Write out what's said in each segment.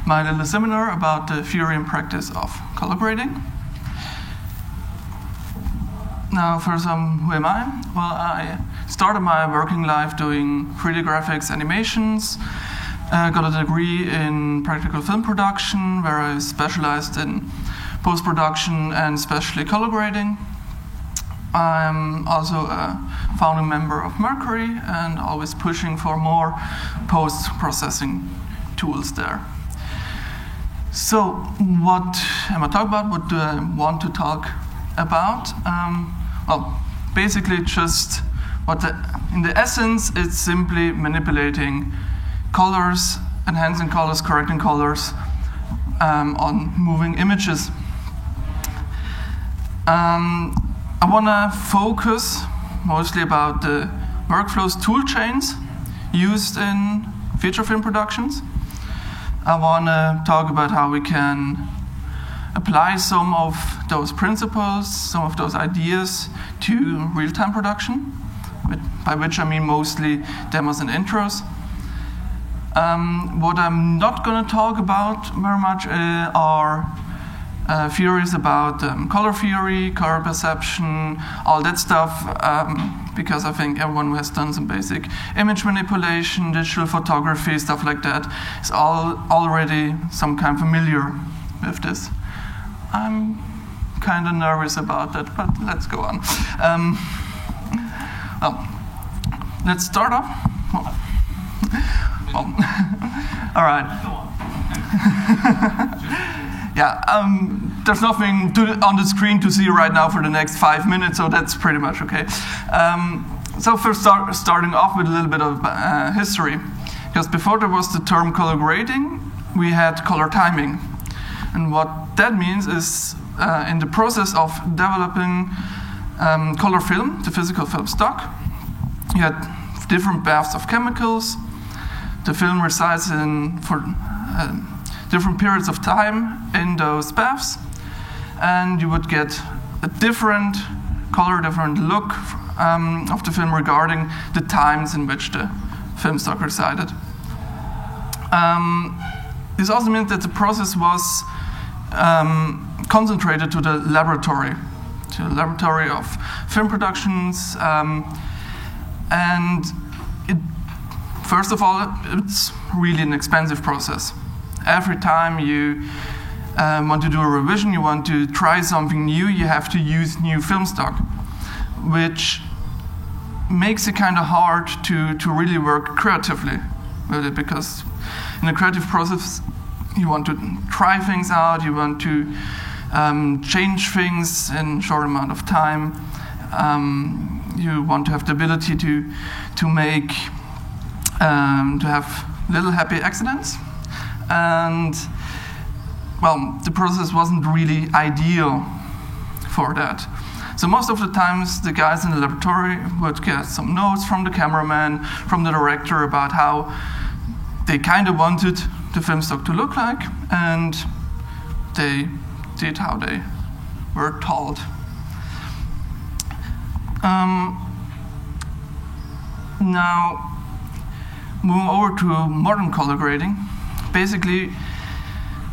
my little seminar about the theory and practice of color grading. Now, for some, who am I? Well, I started my working life doing 3D graphics, animations, got a degree in practical film production, where I specialized in post-production and especially color grading. I'm also a founding member of Mercury and always pushing for more post-processing tools there. So, what am I talking about? What do I want to talk about? Well, basically just in the essence, it's simply manipulating colors, enhancing colors, correcting colors on moving images. I want to focus mostly about the workflows, tool chains used in feature film productions. I want to talk about how we can apply some of those principles, some of those ideas to real-time production, by which I mean mostly demos and intros. What I'm not going to talk about very much are theories about color theory, color perception, all that stuff, because I think everyone who has done some basic image manipulation, digital photography, stuff like that, is already some kind of familiar with this. I'm kind of nervous about that, but let's go on. Well, let's start off. Well, all right. Yeah, there's nothing on the screen to see right now for the next 5 minutes, so that's pretty much okay. So first starting off with a little bit of history, because before there was the term color grading, we had color timing. And what that means is in the process of developing color film, the physical film stock, you had different baths of chemicals. The film resides in for different periods of time in those baths, and you would get a different color, different look of the film regarding the times in which the film stock resided. This also means that the process was concentrated to the laboratory of film productions, and first of all, it's really an expensive process. Every time you want to do a revision, you want to try something new, you have to use new film stock, which makes it kind of hard to really work creatively with it, because in a creative process, you want to try things out, you want to change things in a short amount of time. You want to have the ability to make to have little happy accidents, and well, the process wasn't really ideal for that. So most of the times, the guys in the laboratory would get some notes from the cameraman, from the director about how they kind of wanted the film stock to look like, and they did how they were told. Now, moving over to modern color grading, basically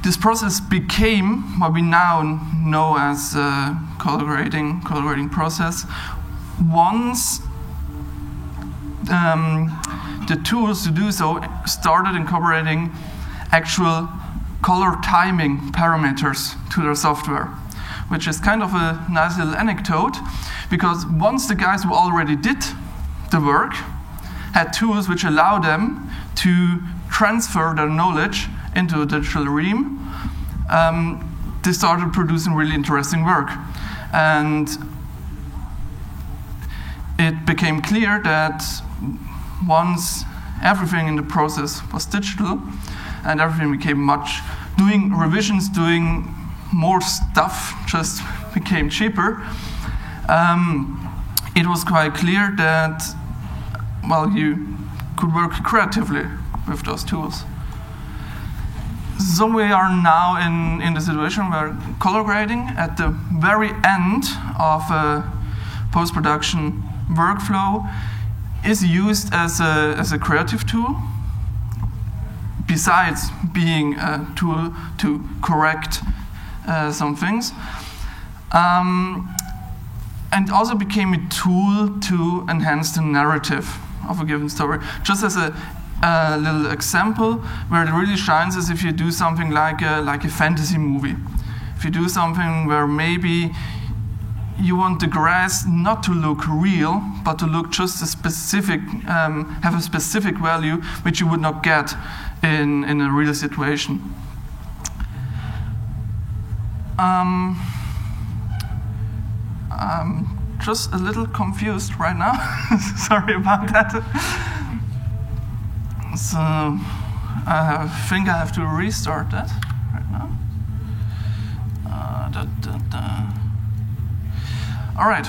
this process became what we now know as color grading process once the tools to do so started incorporating actual color timing parameters to their software, which is kind of a nice little anecdote, because once the guys who already did the work had tools which allow them to transfer their knowledge into a digital realm, they started producing really interesting work. And it became clear that once everything in the process was digital and everything became doing revisions, doing more stuff just became cheaper, it was quite clear that, well, you could work creatively with those tools. So we are now in the situation where color grading at the very end of a post-production workflow is used as a creative tool, besides being a tool to correct some things. And also became a tool to enhance the narrative of a given story. Just as a little example, where it really shines is if you do something like a fantasy movie. If you do something where maybe you want the grass not to look real, but to look just a specific, have a specific value which you would not get in a real situation. I'm just a little confused right now. Sorry about that. So I think I have to restart that right now. All right.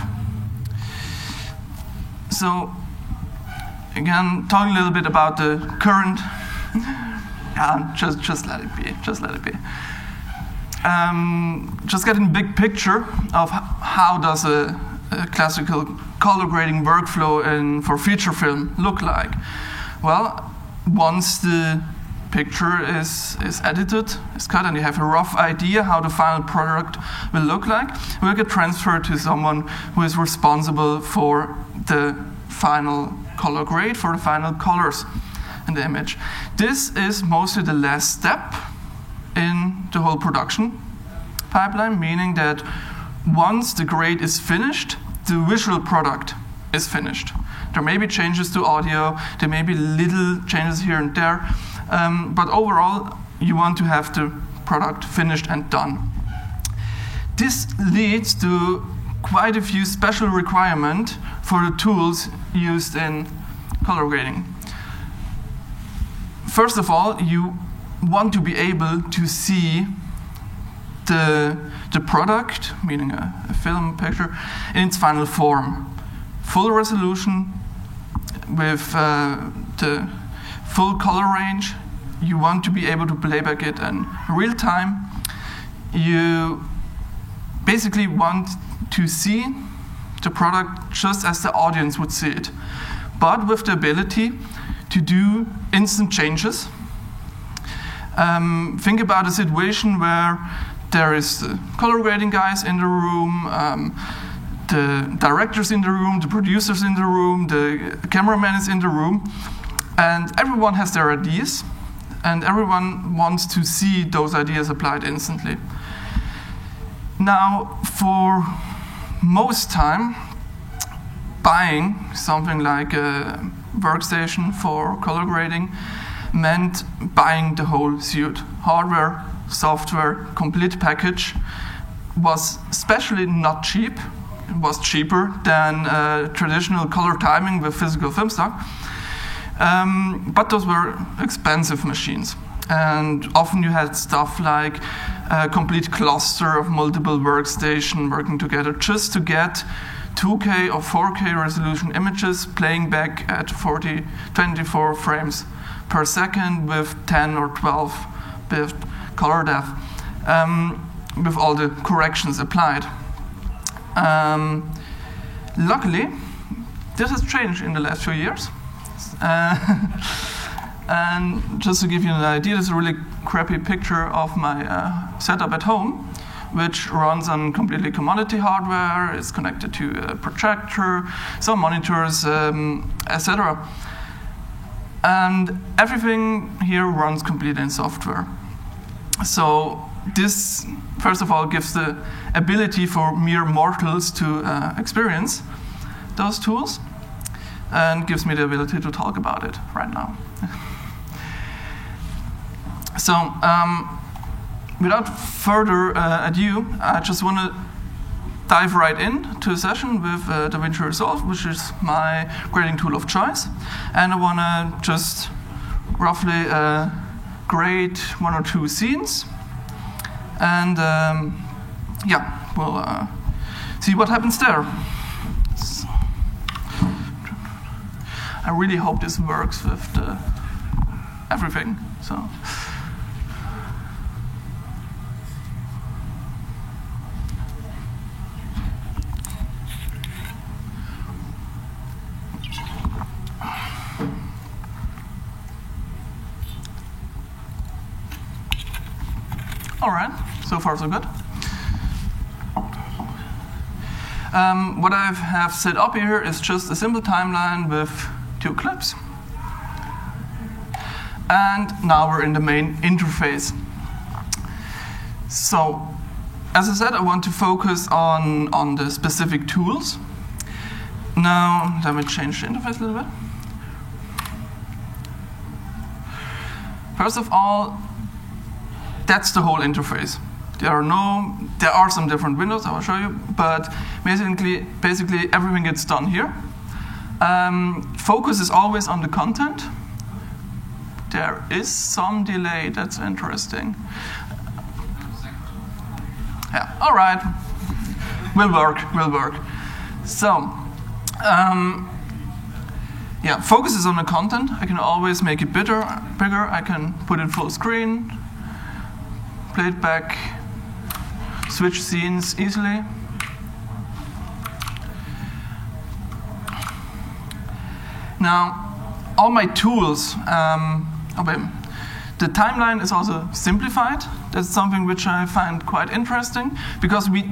So again, talking a little bit about the current. Just let it be. Just let it be. Just getting a big picture of how does a classical color grading workflow for feature film look like. Well, once the picture is edited, is cut, and you have a rough idea how the final product will look like, it will get transferred to someone who is responsible for the final color grade, for the final colors in the image. This is mostly the last step in the whole production pipeline, meaning that once the grade is finished, the visual product is finished. There may be changes to audio, there may be little changes here and there, but overall, you want to have the product finished and done. This leads to quite a few special requirements for the tools used in color grading. First of all, you want to be able to see the product, meaning a film picture, in its final form. Full resolution with the full color range. You want to be able to playback it in real time. You basically want to see the product just as the audience would see it, but with the ability to do instant changes. Think about a situation where there is the color grading guys in the room, the directors in the room, the producers in the room, the cameraman is in the room, and everyone has their ideas, and everyone wants to see those ideas applied instantly. Now, for most time, buying something like a workstation for color grading meant buying the whole suite. Hardware, software, complete package was especially not cheap. It was cheaper than traditional color timing with physical film stock. But those were expensive machines. And often you had stuff like a complete cluster of multiple workstations working together just to get 2K or 4K resolution images playing back at 24 frames per second with 10 or 12 bit color depth, with all the corrections applied. Luckily, this has changed in the last few years. And just to give you an idea, this is a really crappy picture of my setup at home, which runs on completely commodity hardware, is connected to a projector, some monitors, etc. And everything here runs completely in software. So this, first of all, gives the ability for mere mortals to experience those tools, and gives me the ability to talk about it right now. So, without further ado, I just want to dive right into a session with DaVinci Resolve, which is my grading tool of choice. And I want to just roughly grade one or two scenes. And yeah, we'll see what happens there. So, I really hope this works with everything. So. All right, so far so good. What I have set up here is just a simple timeline with 2 clips. And now we're in the main interface. So, as I said, I want to focus on the specific tools. Now, let me change the interface a little bit. First of all, that's the whole interface. There are some different windows, I will show you, but basically everything gets done here. Focus is always on the content. There is some delay, that's interesting. Yeah, all right, will work. So, yeah, focus is on the content. I can always make it bigger. I can put it full screen, play it back, switch scenes easily. Now, all my tools, the timeline is also simplified. That's something which I find quite interesting, because we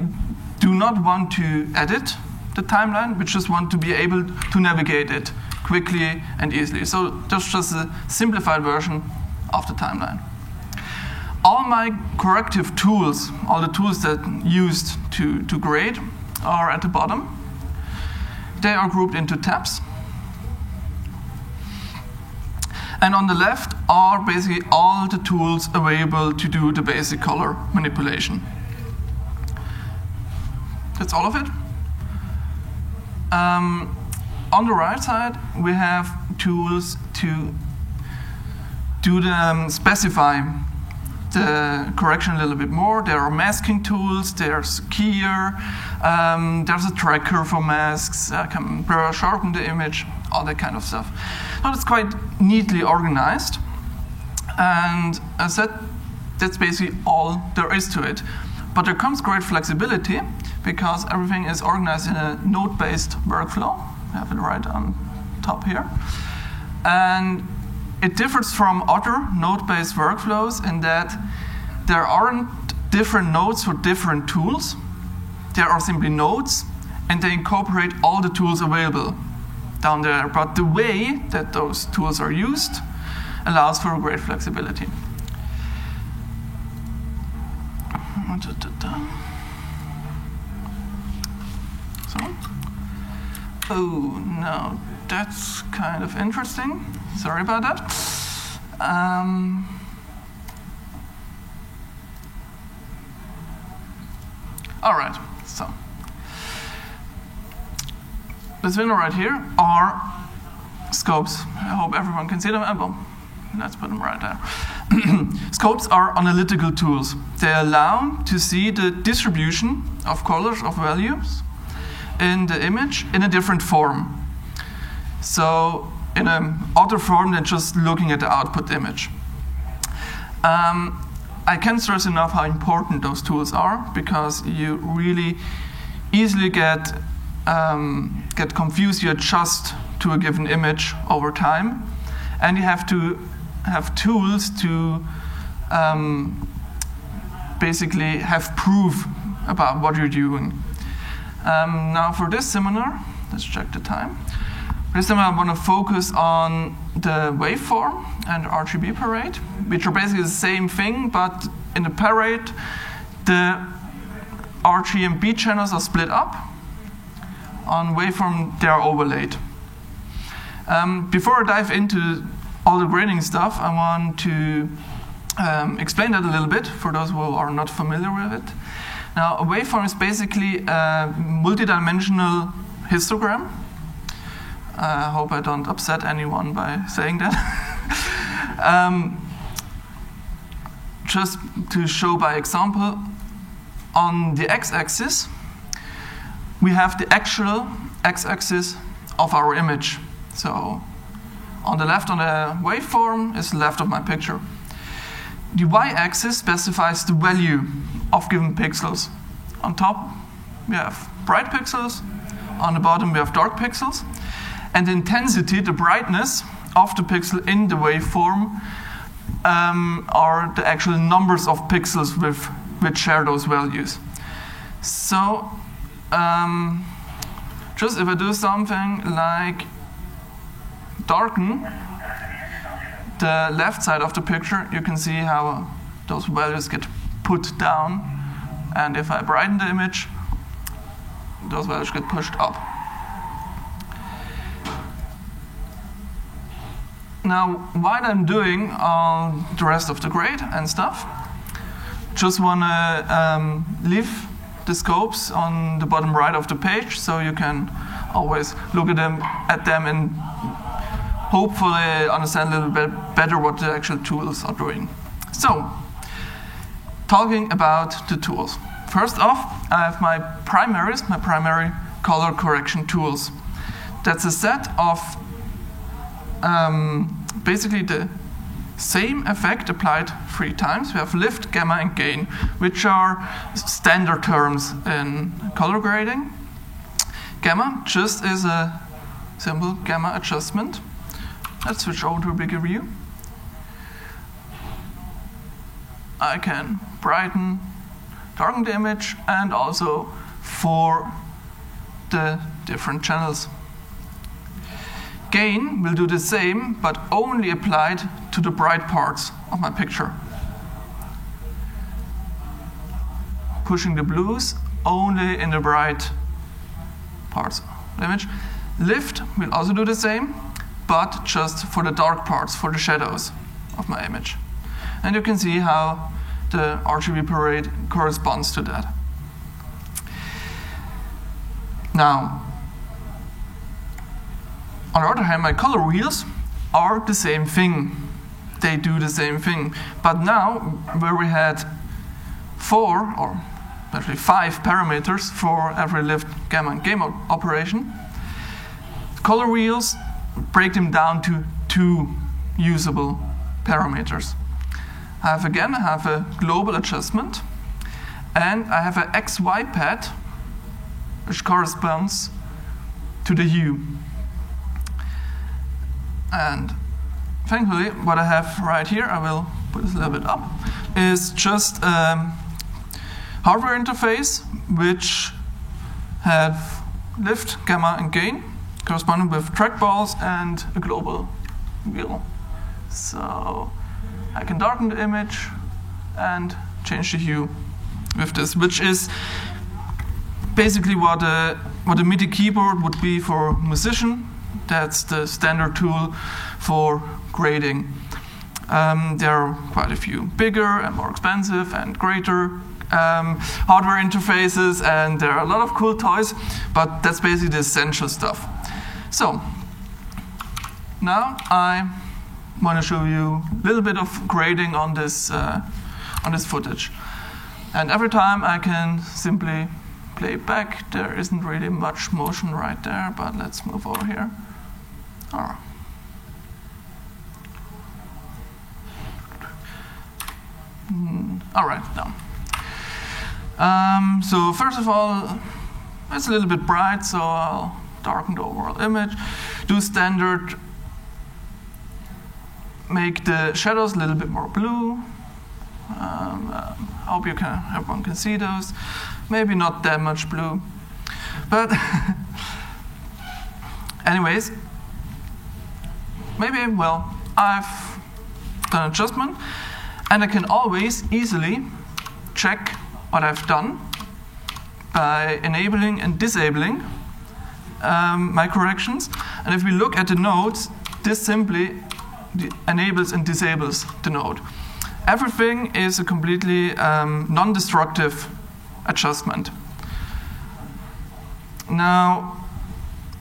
do not want to edit the timeline, we just want to be able to navigate it quickly and easily. So that's just a simplified version of the timeline. All my corrective tools, all the tools that used to grade, are at the bottom. They are grouped into tabs. And on the left are basically all the tools available to do the basic color manipulation. That's all of it. On the right side, we have tools to do specify the correction a little bit more. There are masking tools, there's keyer, there's a tracker for masks, I can sharpen the image, all that kind of stuff. Now it's quite neatly organized, and as I said, that's basically all there is to it. But there comes great flexibility, because everything is organized in a node-based workflow. I have it right on top here. And it differs from other node-based workflows in that there aren't different nodes for different tools. There are simply nodes, and they incorporate all the tools available down there. But the way that those tools are used allows for great flexibility. So, oh no, that's kind of interesting. Sorry about that. All right, so this window right here are scopes. I hope everyone can see them. Well, let's put them right there. Scopes are analytical tools. They allow to see the distribution of colors, of values in the image in a different form. So in an other form than just looking at the output image. I can't stress enough how important those tools are, because you really easily get confused. You adjust to a given image over time, and you have to have tools to basically have proof about what you're doing. Now for this seminar, let's check the time. For this seminar, I want to focus on the waveform and RGB parade, which are basically the same thing, but in the parade, the RG and B channels are split up. On waveform, they are overlaid. Before I dive into all the grading stuff, I want to explain that a little bit for those who are not familiar with it. Now, a waveform is basically a multidimensional histogram. I hope I don't upset anyone by saying that. Just to show by example, on the x-axis, we have the actual x-axis of our image. So on the left on the waveform is the left of my picture. The y-axis specifies the value of given pixels. On top we have bright pixels, on the bottom we have dark pixels. And the intensity, the brightness of the pixel in the waveform are the actual numbers of pixels with which share those values. So just if I do something like darken the left side of the picture, you can see how those values get put down, and if I brighten the image, those values get pushed up. Now, while I'm doing the rest of the grade and stuff, just want to leave the scopes on the bottom right of the page, so you can always look at them and hopefully understand a little bit better what the actual tools are doing. So, talking about the tools. First off, I have my primary color correction tools. That's a set of basically the same effect applied 3 times. We have lift, gamma, and gain, which are standard terms in color grading. Gamma just is a simple gamma adjustment. Let's switch over to a bigger view. I can brighten, darken the image, and also for the different channels. Gain will do the same, but only applied to the bright parts of my picture. Pushing the blues only in the bright parts of the image. Lift will also do the same, but just for the dark parts, for the shadows of my image. And you can see how the RGB parade corresponds to that. Now, on the other hand, my color wheels are the same thing. They do the same thing. But now, where we had 4 or actually 5 parameters for every lift, gamma, and gain operation, color wheels break them down to 2 usable parameters. I have a global adjustment, and I have an XY pad, which corresponds to the hue. And thankfully, what I have right here, I will put this a little bit up, is just hardware interface, which have lift, gamma, and gain, corresponding with trackballs and a global wheel. So I can darken the image and change the hue with this, which is basically what a MIDI keyboard would be for a musician. That's the standard tool for grading. There are quite a few bigger and more expensive and greater hardware interfaces, and there are a lot of cool toys, but that's basically the essential stuff. So now I want to show you a little bit of grading on this footage. And every time I can simply play back. There isn't really much motion right there, but let's move over here. Oh. All right, done. So first of all, it's a little bit bright, so I'll darken the overall image. Do standard, make the shadows a little bit more blue. I hope everyone can see those. Maybe not that much blue, but anyways, maybe, well, I've done an adjustment, and I can always easily check what I've done by enabling and disabling my corrections. And if we look at the nodes, this simply enables and disables the node. Everything is a completely non-destructive adjustment. Now,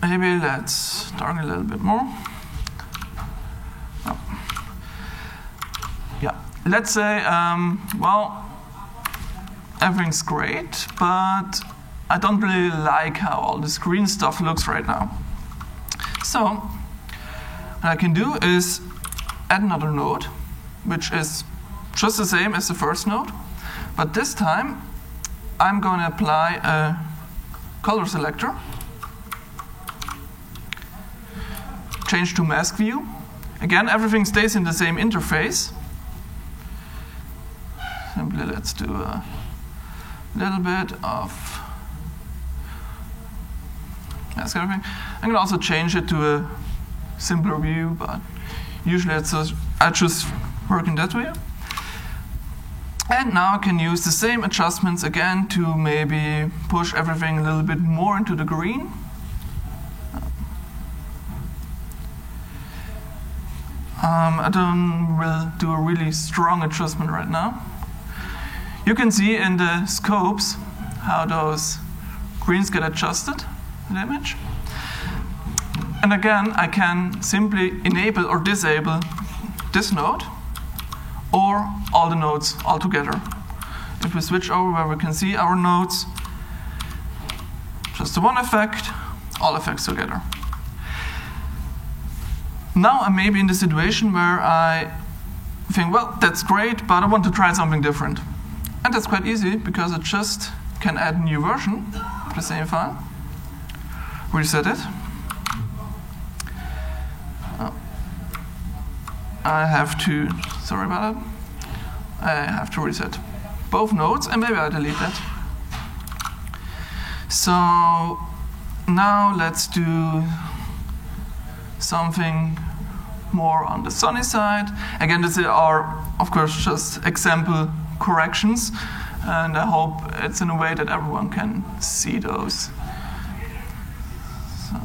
maybe let's darken a little bit more. Oh. Yeah, let's say, well, everything's great, but I don't really like how all this green stuff looks right now. So, what I can do is add another node, which is just the same as the first node, but this time I'm going to apply a color selector, change to mask view. Again, everything stays in the same interface, simply let's do a little bit of mask everything. I can also change it to a simpler view, but usually I just work in that way. And now I can use the same adjustments again to maybe push everything a little bit more into the green. I will do a really strong adjustment right now. You can see in the scopes how those greens get adjusted in the image. And again, I can simply enable or disable this node or all the nodes altogether. If we switch over where we can see our nodes, just the one effect, all effects together. Now I may be in the situation where I think, well, that's great, but I want to try something different. And that's quite easy, because I just can add a new version of the same file, reset it. I have to, sorry about that, I have to reset both nodes, and maybe I'll delete that. So now let's do something more on the sunny side. Again, these are, of course, just example corrections, and I hope it's in a way that everyone can see those. So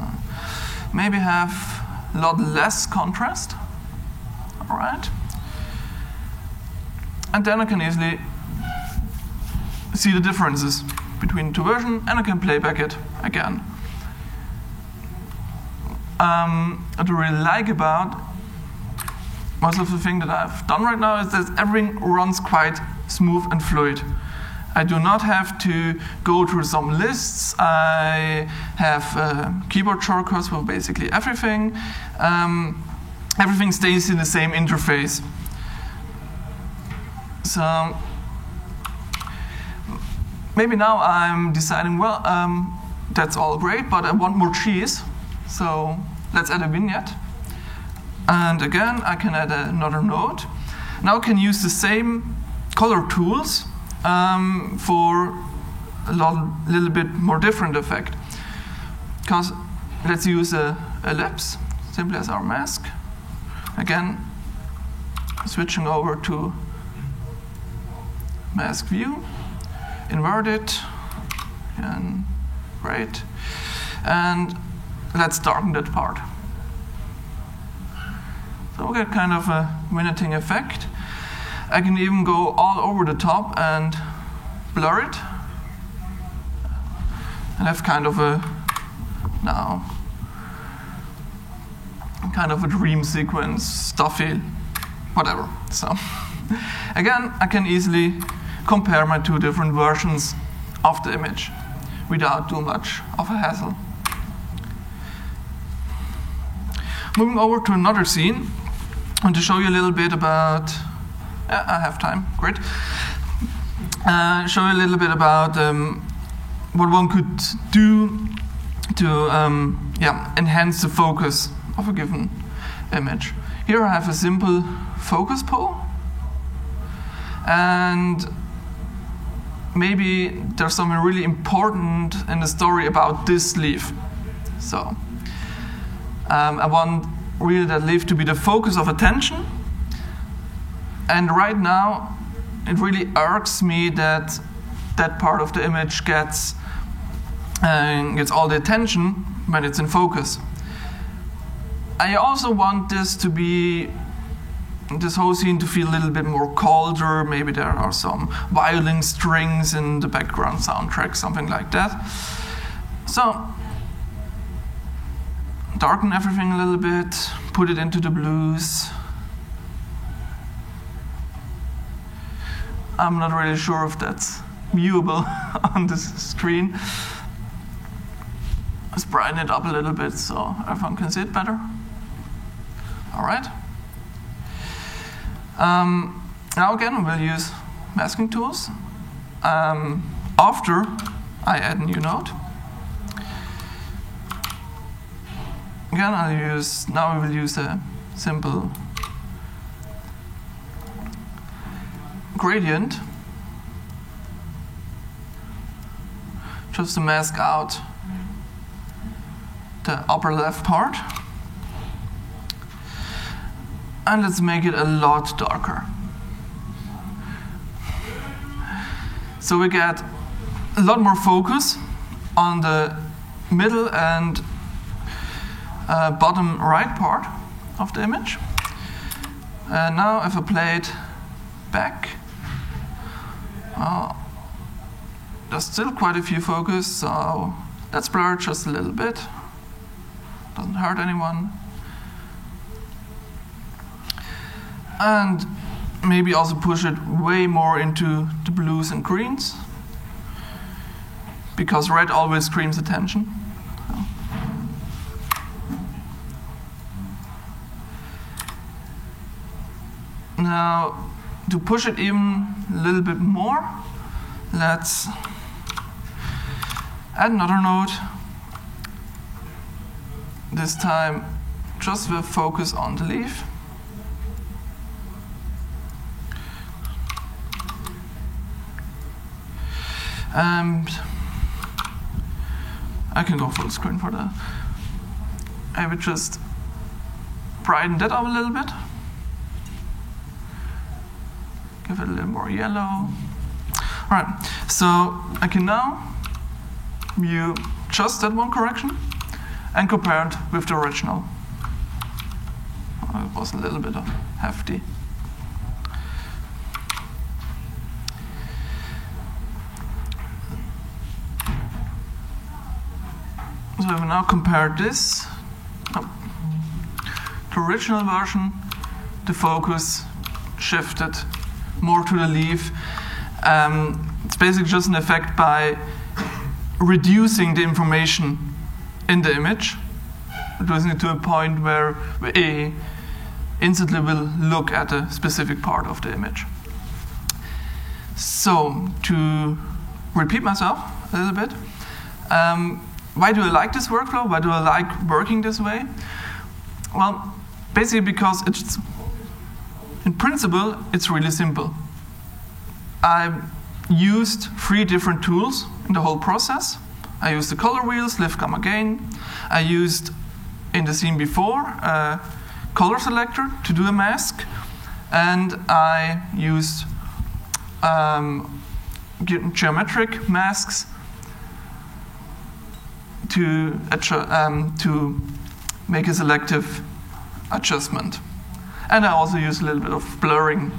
maybe have a lot less contrast. All right. And then I can easily see the differences between the two versions, and I can play back it again. What I really like about most of the thing that I've done right now is that everything runs quite smooth and fluid. I do not have to go through some lists. I have keyboard shortcuts for basically everything. Everything stays in the same interface. So maybe now I'm deciding, well, that's all great, but I want more cheese. So let's add a vignette. And again, I can add another node. Now I can use the same color tools for a little bit more different effect. Because let's use a ellipse, simply as our mask. Again, switching over to mask view, invert it, and great. And let's darken that part. So we get kind of a vignetting effect. I can even go all over the top and blur it. And have kind of a, now, kind of a dream sequence, stuffy, whatever. So again, I can easily compare my two different versions of the image without too much of a hassle. Moving over to another scene, I want to show you a little bit about, I have time, great. Show you a little bit about what one could do to enhance the focus of a given image. Here I have a simple focus pull, and maybe there's something really important in the story about this leaf. So I want really that leaf to be the focus of attention, and right now it really irks me that that part of the image gets all the attention when it's in focus. I also want this whole scene to feel a little bit more colder. Maybe there are some violin strings in the background soundtrack, something like that. So darken everything a little bit, put it into the blues. I'm not really sure if that's viewable on this screen. Let's brighten it up a little bit so everyone can see it better. All right. Now again, we'll use masking tools. After I add a new node. Again, now we will use a simple gradient just to mask out the upper left part. And let's make it a lot darker. So we get a lot more focus on the middle and bottom right part of the image. And now if I play it back, there's still quite a few focus, so let's blur it just a little bit. Doesn't hurt anyone. And maybe also push it way more into the blues and greens, because red always screams attention. Now, to push it even a little bit more, let's add another node. This time, just with focus on the leaf. And I can go full screen for that. I would just brighten that up a little bit. Give it a little more yellow. Alright, so I can now view just that one correction and compare it with the original. It was a little bit hefty. So we now compare this, the original version, the focus shifted more to the leaf. It's basically just an effect by reducing the information in the image, reducing it to a point where we instantly will look at a specific part of the image. So, to repeat myself a little bit, why do I like this workflow? Why do I like working this way? Well, basically because it's, in principle, it's really simple. I used 3 different tools in the whole process. I used the color wheels, lift, gamma, gain. I used, in the scene before, a color selector to do a mask. And I used geometric masks to make a selective adjustment. And I also use a little bit of blurring.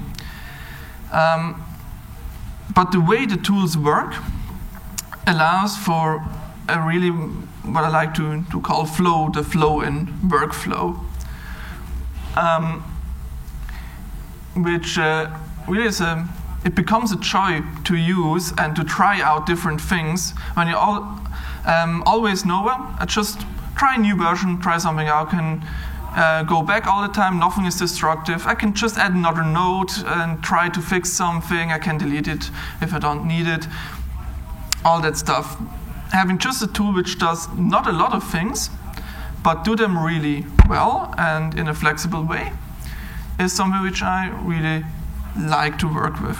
But the way the tools work allows for a really, what I like to call flow, the flow-in workflow, which really is it becomes a joy to use and to try out different things when you always know, well, I just try a new version, try something out, can go back all the time, nothing is destructive. I can just add another node and try to fix something. I can delete it if I don't need it. All that stuff. Having just a tool which does not a lot of things, but do them really well and in a flexible way, is something which I really like to work with.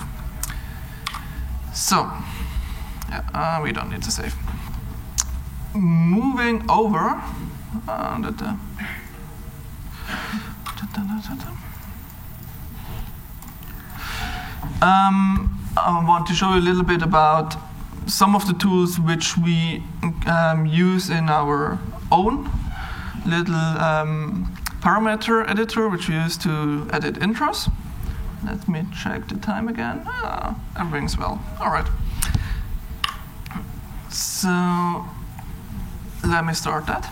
So, we don't need to save. Moving over, I want to show you a little bit about some of the tools which we use in our own little parameter editor, which we use to edit intros. Let me check the time again. Everything's well. All right. So let me start that.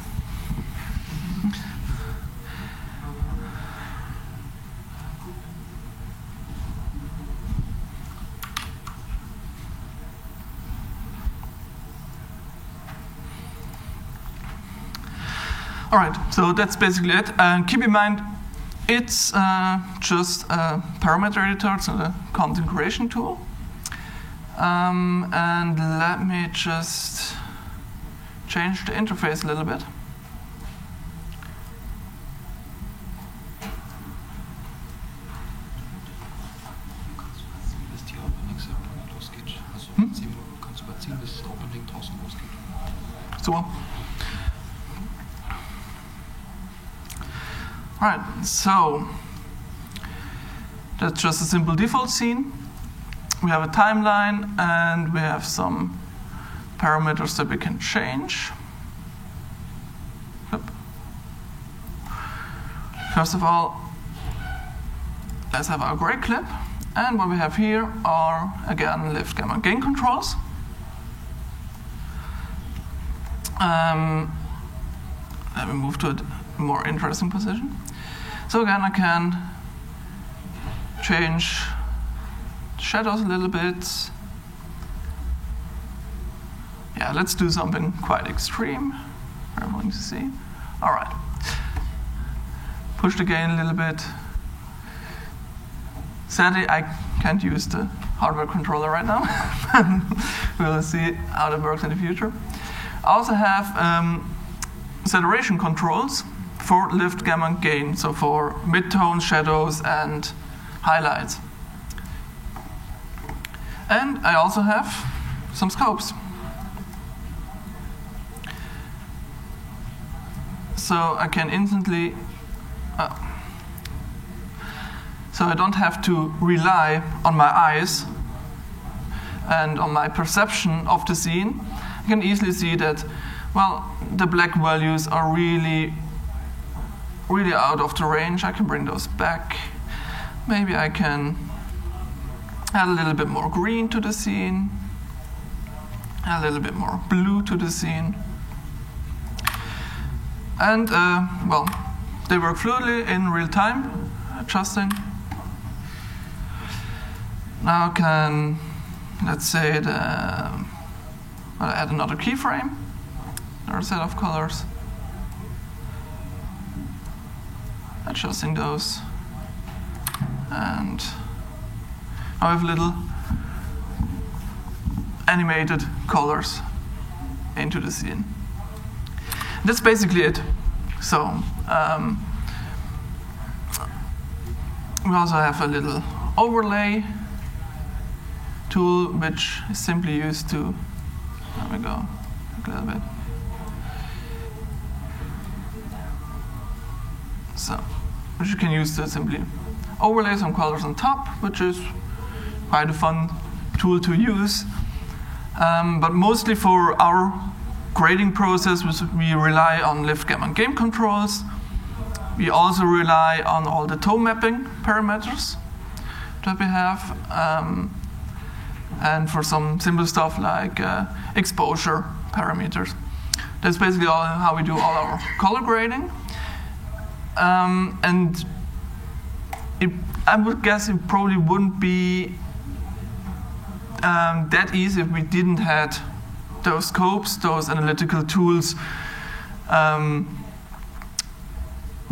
All right, so that's basically it. And keep in mind, it's just a parameter editor, it's a content creation tool. And let me just change the interface a little bit. Kannst du überziehen, bis das Opening draußen losgeht? tool. Right, so that's just a simple default scene. We have a timeline and we have some parameters that we can change. Yep. First of all, let's have our gray clip. And what we have here are, again, lift, gamma, gain controls. Let me move to a more interesting position. So again, I can change shadows a little bit. Yeah, let's do something quite extreme for everyone to see. All right. Push the gain a little bit. Sadly, I can't use the hardware controller right now. We'll see how that works in the future. I also have saturation controls for lift, gamma, gain, so for midtones, shadows, and highlights. And I also have some scopes. So I can instantly, so I don't have to rely on my eyes and on my perception of the scene. I can easily see that, well, the black values are really out of the range. I can bring those back. Maybe I can add a little bit more green to the scene, add a little bit more blue to the scene. And, well, they work fluidly in real time, adjusting. Now I can, let's say, I'll add another keyframe, another set of colors, adjusting those, and I have little animated colors into the scene. That's basically it. So we also have a little overlay tool, which is simply used to, there we go, a little bit. So, which you can use to simply overlay some colors on top, which is quite a fun tool to use. But mostly for our grading process, we rely on lift, gamma, and gain controls. We also rely on all the tone mapping parameters that we have. And for some simple stuff like exposure parameters. That's basically how we do all our color grading. And I would guess it probably wouldn't be that easy if we didn't have those scopes, those analytical tools,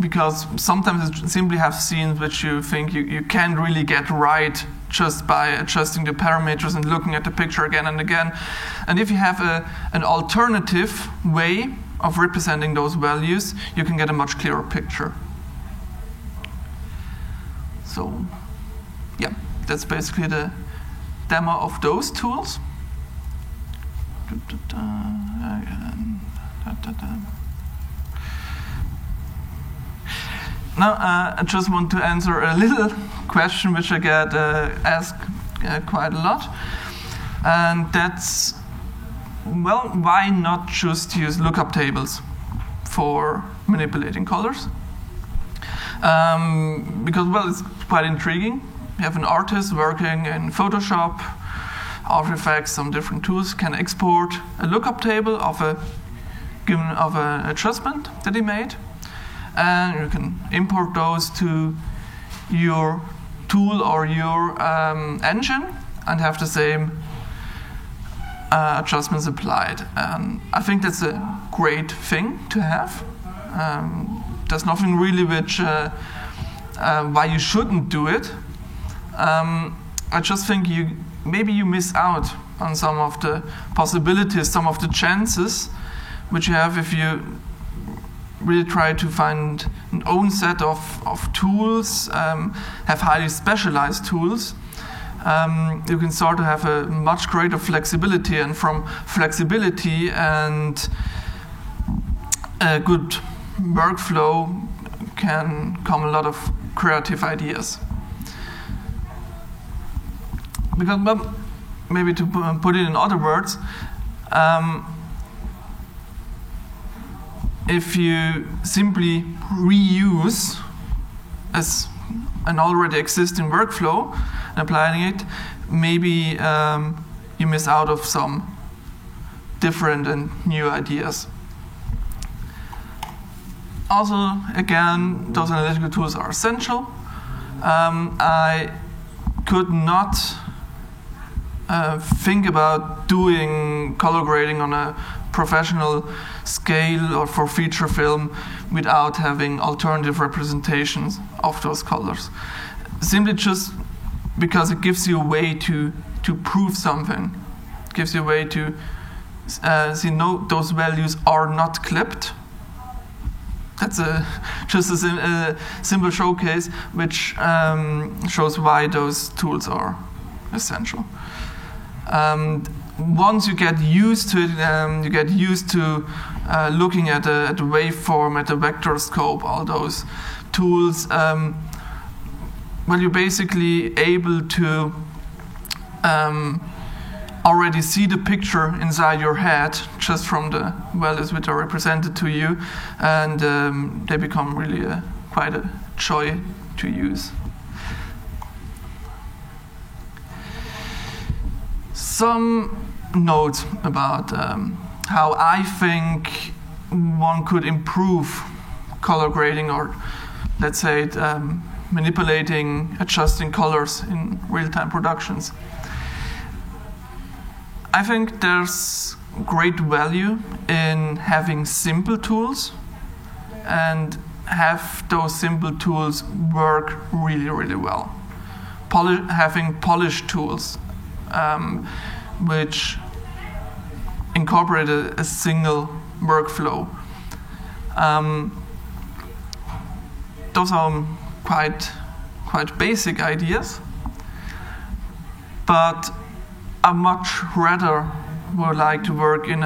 because sometimes you simply have scenes which you think you can't really get right just by adjusting the parameters and looking at the picture again and again. And if you have an alternative way of representing those values, you can get a much clearer picture. So, yeah, that's basically the demo of those tools. Now, I just want to answer a little question which I get asked quite a lot. And that's, well, why not just use lookup tables for manipulating colors? Because, well, it's quite intriguing. You have an artist working in Photoshop, After Effects, some different tools, can export a lookup table of an adjustment that he made. And you can import those to your tool or your engine and have the same adjustments applied. I think that's a great thing to have. There's nothing really which why you shouldn't do it. I just think maybe you miss out on some of the possibilities, some of the chances which you have if you really try to find an own set of tools, have highly specialized tools. You can start to have a much greater flexibility, and from flexibility and a good workflow can come a lot of creative ideas. Because, well, maybe to put it in other words, if you simply reuse as an already existing workflow and applying it, maybe you miss out of some different and new ideas. Also, again, those analytical tools are essential. I could not think about doing color grading on a professional scale or for feature film without having alternative representations of those colors. Simply just because it gives you a way to prove something. It gives you a way to see, no, those values are not clipped. That's just a simple showcase which shows why those tools are essential. Once you get used to it, you get used to looking at the waveform, at the vector scope, all those tools. Well, you're basically able to already see the picture inside your head just from the values which are represented to you, and they become really quite a joy to use. Some notes about how I think one could improve color grading, or let's say manipulating, adjusting colors in real-time productions. I think there's great value in having simple tools and have those simple tools work really, really well. Having polished tools which incorporate a single workflow. Those are quite basic ideas, but I much rather would like to work in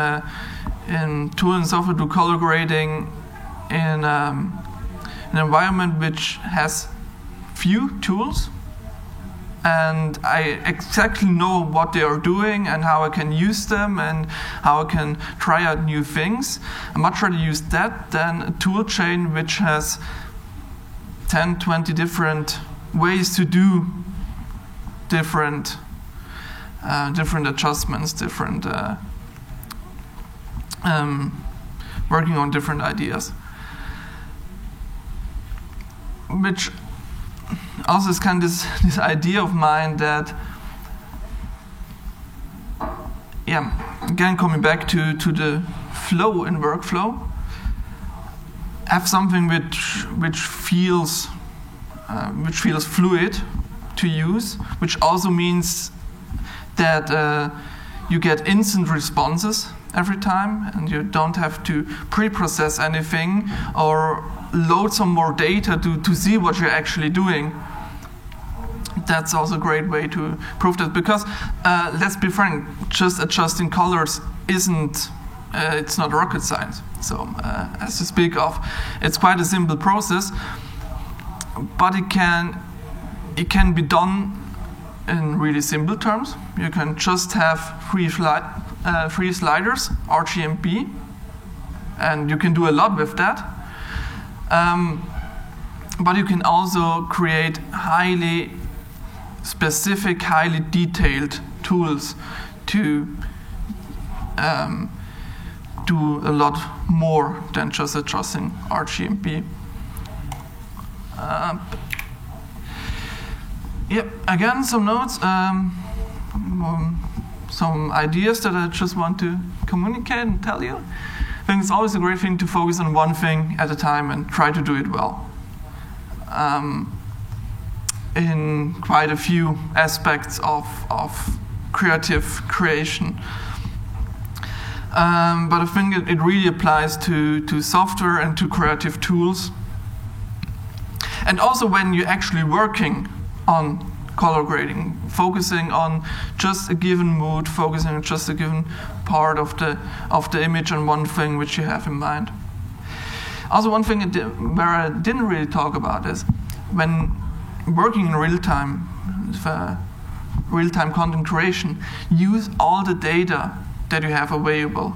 tool and software to color grading in an environment which has few tools, and I exactly know what they are doing and how I can use them and how I can try out new things. I much rather use that than a tool chain which has 10, 20 different ways to do different adjustments, working on different ideas. Which also is kind of this idea of mine that, again coming back to the flow in workflow, have something which feels fluid to use, which also means that you get instant responses every time, and you don't have to pre-process anything or load some more data to see what you're actually doing. That's also a great way to prove that, because let's be frank, just adjusting colors isn't it's not rocket science. So as to speak of, it's quite a simple process, but it can be done in really simple terms. You can just have three sliders, RGB, and you can do a lot with that. But you can also create highly specific, highly detailed tools to do a lot more than just adjusting RGB. Again, some notes, some ideas that I just want to communicate and tell you. I think it's always a great thing to focus on one thing at a time and try to do it well. In quite a few aspects of creative creation. But I think it really applies to software and to creative tools. And also when you're actually working on color grading, focusing on just a given mood, focusing on just a given part of the image and one thing which you have in mind. Also, one thing where I didn't really talk about is when working in real time, real-time content creation, use all the data that you have available.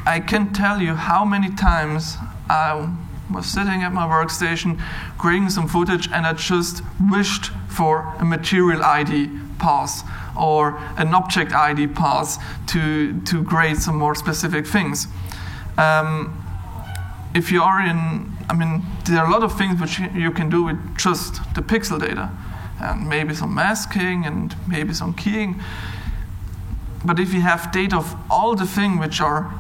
I can tell you how many times I was sitting at my workstation, creating some footage, and I just wished for a material ID pass or an object ID pass to grade some more specific things. If you are in, there are a lot of things which you can do with just the pixel data, and maybe some masking and maybe some keying. But if you have data of all the things which are,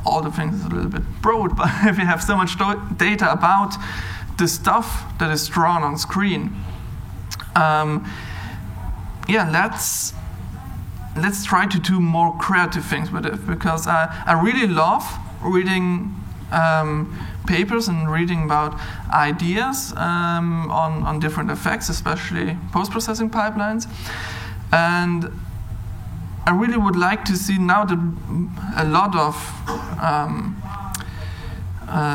all the things is a little bit broad, but if you have so much data about the stuff that is drawn on screen, let's try to do more creative things with it, because I really love reading papers and reading about ideas on different effects, especially post-processing pipelines. And I really would like to see now that a lot of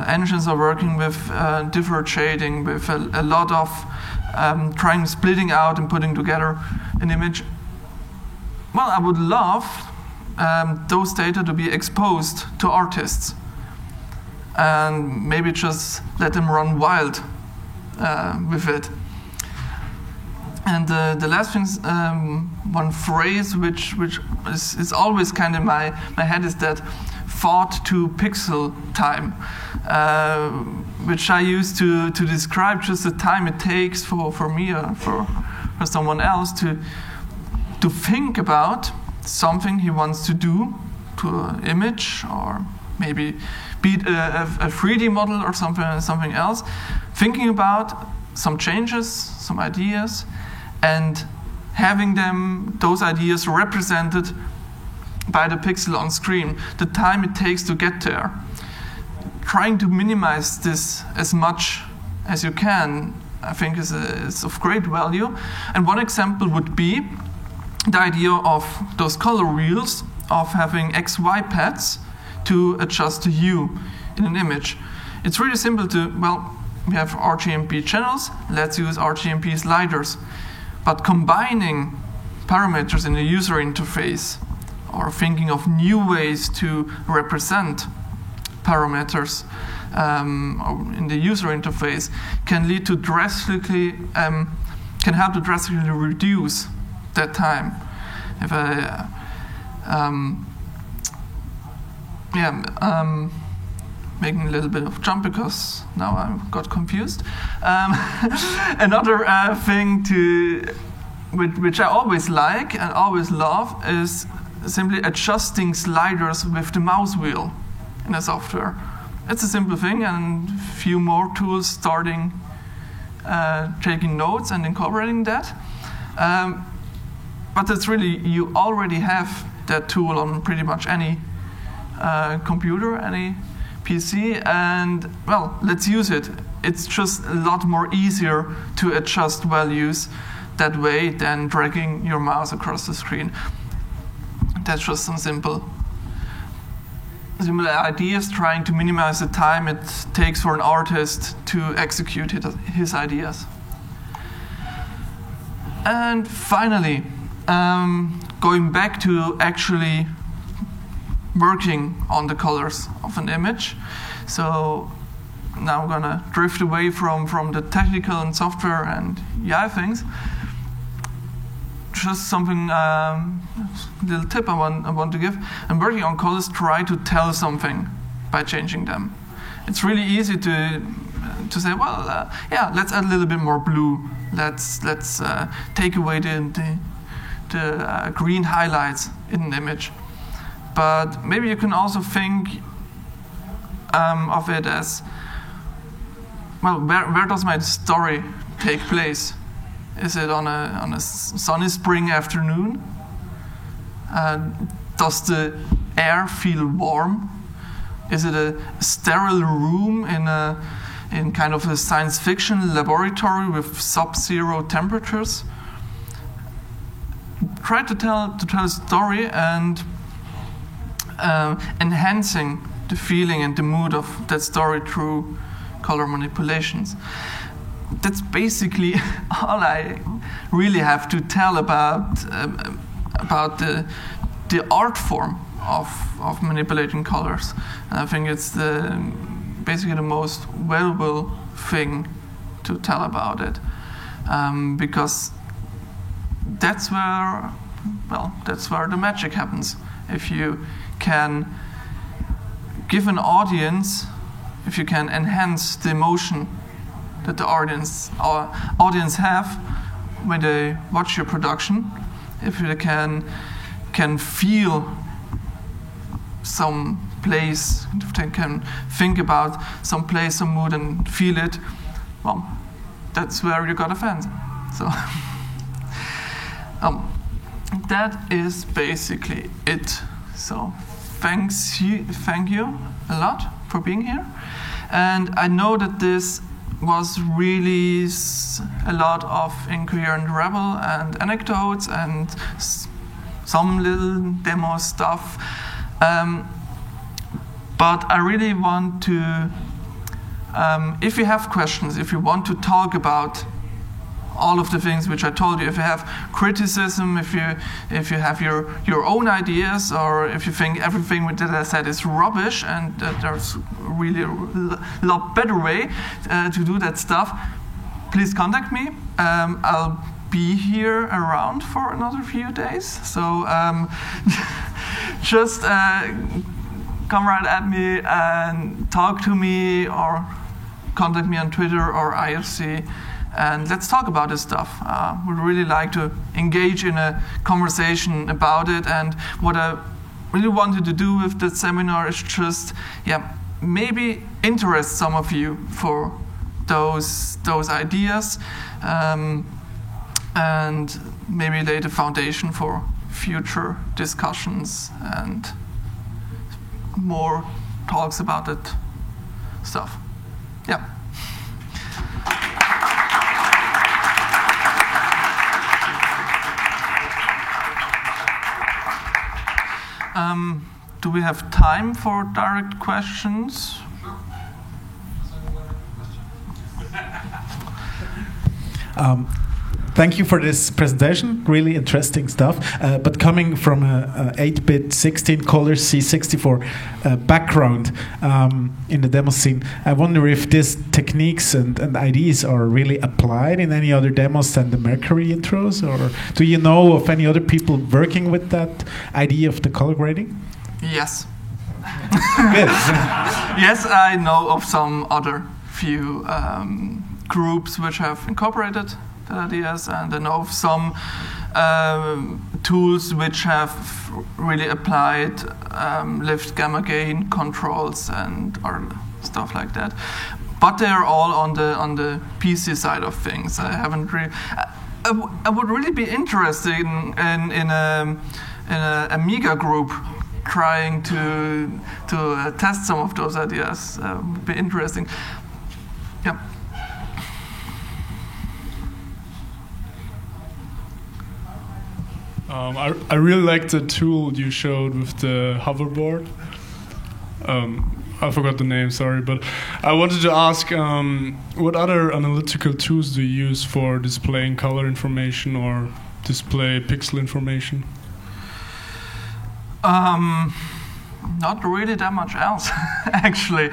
engines are working with different shading, with a lot of splitting out and putting together an image. Well, I would love those data to be exposed to artists, and maybe just let them run wild with it. And the last thing, one phrase which is always kind of my head, is that thought to pixel time, which I use to describe just the time it takes for me or for someone else to think about something he wants to do to an image, or maybe be it a 3D model or something else, thinking about some changes, some ideas, and having those ideas represented by the pixel on screen, the time it takes to get there. Trying to minimize this as much as you can, I think is of great value. And one example would be the idea of those color wheels, of having XY pads to adjust the hue in an image. It's really simple we have RGMP channels, let's use RGMP sliders. But combining parameters in the user interface, or thinking of new ways to represent parameters in the user interface, can lead to can help to drastically reduce that time. If making a little bit of jump because now I got confused. Another thing which I always like and always love is simply adjusting sliders with the mouse wheel in a software. It's a simple thing, and a few more tools starting taking notes and incorporating that. But it's really, you already have that tool on pretty much any computer, any PC, and well, let's use it. It's just a lot more easier to adjust values that way than dragging your mouse across the screen. That's just some simple ideas, trying to minimize the time it takes for an artist to execute his ideas. And finally, going back to actually working on the colors of an image. So now I'm gonna drift away from the technical and software and UI things. Just something, little tip I want to give. And working on colors, try to tell something by changing them. It's really easy to say, well, let's add a little bit more blue. Let's take away the green highlights in an image. But maybe you can also think of it as, well, where does my story take place? Is it on a sunny spring afternoon? Does the air feel warm? Is it a sterile room in kind of a science fiction laboratory with sub-zero temperatures? Try to tell a story and enhancing the feeling and the mood of that story through color manipulations. That's basically all I really have to tell about the art form of manipulating colors. And I think it's basically the most valuable thing to tell about it, because that's where the magic happens. If you can give an audience, if you can enhance the emotion that the audience have when they watch your production, if you can feel some place, if they can think about some place, some mood, and feel it, well, that's where you got a fan. So that is basically it. So thank you a lot for being here. And I know that this was really a lot of incoherent rebel and anecdotes and some little demo stuff. But I really want to, if you have questions, if you want to talk about all of the things which I told you, if you have criticism, if you have your own ideas, or if you think everything that I said is rubbish and that there's really a lot better way to do that stuff, please contact me. I'll be here around for another few days, so just come right at me and talk to me, or contact me on Twitter or IRC, and let's talk about this stuff. We'd really like to engage in a conversation about it, and what I really wanted to do with that seminar is just, maybe interest some of you for those ideas, and maybe lay the foundation for future discussions and more talks about that stuff. Yeah. Do we have time for direct questions? Sure. Thank you for this presentation, really interesting stuff. But coming from a 8-bit 16-color C64 background in the demo scene, I wonder if these techniques and ideas are really applied in any other demos than the Mercury intros, or do you know of any other people working with that idea of the color grading? Yes. Good. Yes, I know of some other few groups which have incorporated the ideas, and I know of some tools which have really applied lift gamma gain controls and or stuff like that. But they are all on the PC side of things. I haven't really. I would really be interested in a Amiga group trying to test some of those ideas. Would be interesting. Yeah. I really like the tool you showed with the hoverboard. I forgot the name, sorry, but I wanted to ask, what other analytical tools do you use for displaying color information or display pixel information? Not really that much else, actually.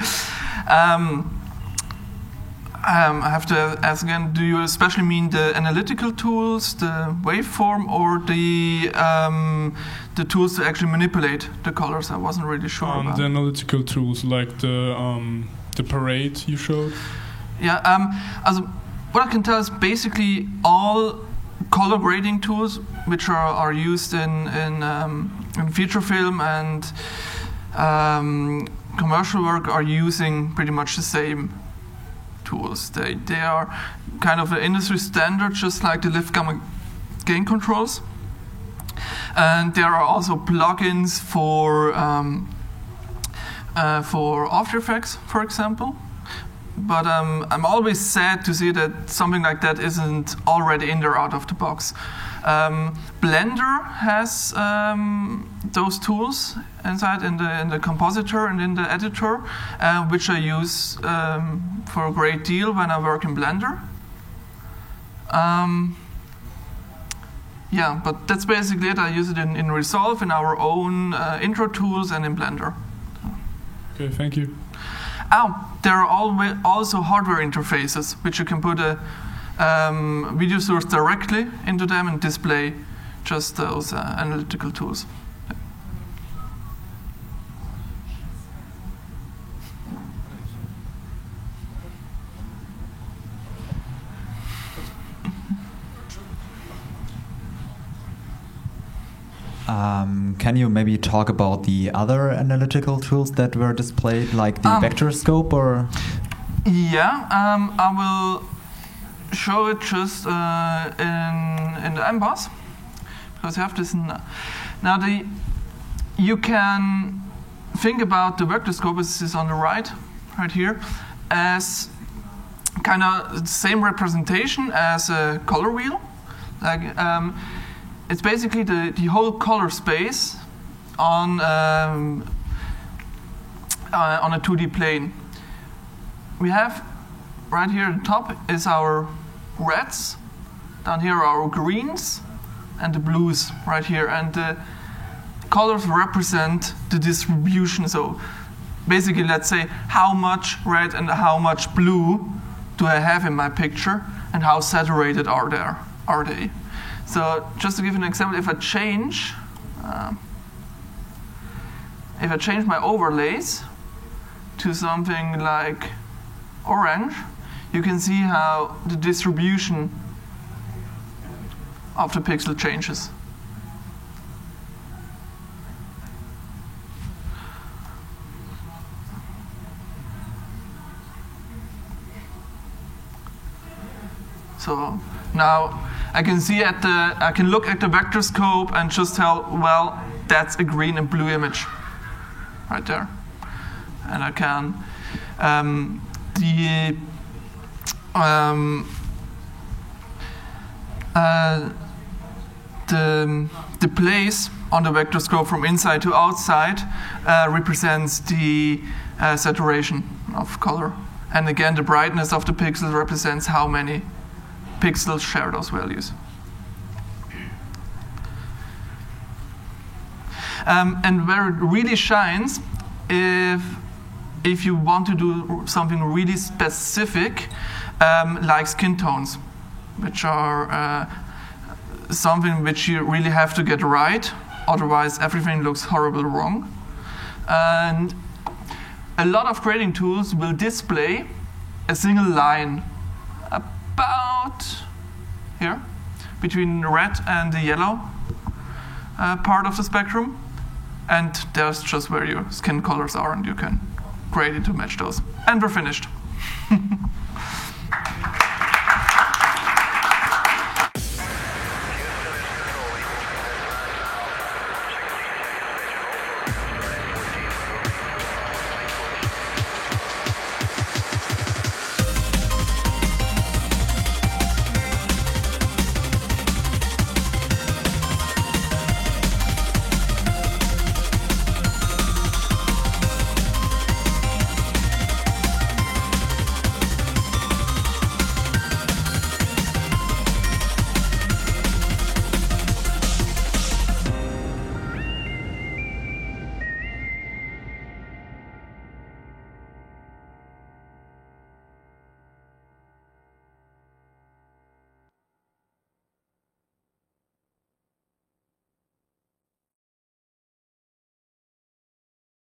I have to ask again, do you especially mean the analytical tools, the waveform, or the tools to actually manipulate the colors? I wasn't really sure about. The analytical tools, like the parade you showed? Yeah, what I can tell is basically all color grading tools which are used in feature film and commercial work are using pretty much the same tools. They are kind of an industry standard, just like the lift gamma gain controls. And there are also plugins for After Effects, for example. but I'm always sad to see that something like that isn't already in there out of the box. Blender has those tools inside in the compositor and in the editor, which I use for a great deal when I work in Blender. Yeah, but that's basically it. I use it in Resolve, in our own intro tools, and in Blender. Okay, thank you. There are also hardware interfaces, which you can put a video source directly into them and display just those analytical tools. Can you maybe talk about the other analytical tools that were displayed, like the vector scope, or? Yeah, I will show it just in the emboss, because you have this now. You can think about the vector scope, this is on the right here, as kind of the same representation as a color wheel. Like it's basically the whole color space on a 2D plane. We have right here at the top is our reds, down here are our greens, and the blues right here. And the colors represent the distribution. So basically, let's say how much red and how much blue do I have in my picture, and how saturated are they? So just to give an example, if I change my overlays to something like orange, you can see how the distribution of the pixel changes. So now I can look at the vector scope and just tell, well, that's a green and blue image right there. And I can the place on the vector scope from inside to outside represents the saturation of color. And again, the brightness of the pixels represents how many pixels share those values. And where it really shines, if you want to do something really specific, like skin tones, which are something which you really have to get right, otherwise everything looks horribly wrong. And a lot of grading tools will display a single line about here, between the red and the yellow part of the spectrum. And there's just where your skin colors are, and you can grade it to match those. And we're finished.